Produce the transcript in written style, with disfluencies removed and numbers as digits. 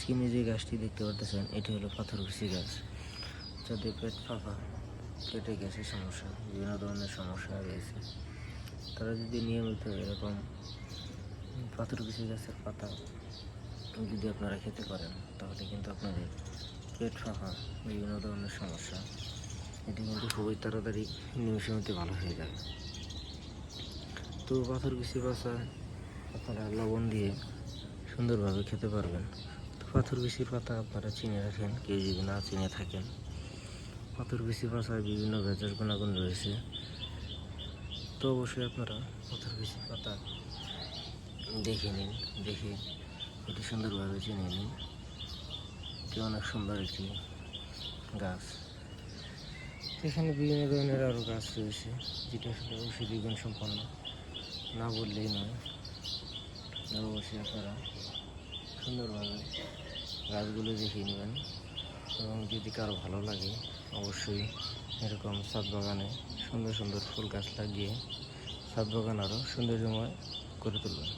স্ক্রিনে যে গাছটি দেখতে পারতেছেন এটি হলো পাথরকুচি গাছ। যাদের পেট ফাঁপা, পেটে গ্যাসের সমস্যা, বিভিন্ন ধরনের সমস্যা রয়েছে, তারা যদি নিয়মিত এরকম পাথরকুচি গাছের পাতা যদি আপনারা খেতে পারেন, তাহলে কিন্তু আপনাদের পেট ফাঁপা, বিভিন্ন ধরনের সমস্যা এটি কিন্তু খুবই তাড়াতাড়ি নিমেষের মধ্যে ভালো হয়ে যাবে। তো পাথরকুচি পাতা আপনারা লবণ দিয়ে সুন্দরভাবে খেতে পারবেন। তো পাথরকুচির পাতা আপনারা চিনে রাখেন, কেউ যদি না চিনে থাকেন। পাথরকুচি পাতায় বিভিন্ন ভেষজ গুণাগুণ রয়েছে, তো অবশ্যই আপনারা পাথরকুচি পাতা দেখে নিন, দেখে এটি সুন্দরভাবে চিনে নিন। এটি অনেক সুন্দর একটি গাছ। এখানে বিভিন্ন ধরনের আরও গাছ রয়েছে, যেটা আসলে ঔষধি গুণ সম্পন্ন, না বললেই নয়। অবশ্যই আপনারা সুন্দরভাবে গাছগুলো দেখে নেবেন, এবং যদি কারো ভালো লাগে অবশ্যই এরকম ছাদ বাগানে সুন্দর সুন্দর ফুল গাছ লাগিয়ে ছাদ বাগান আরও সৌন্দর্যময় করে তুলবেন।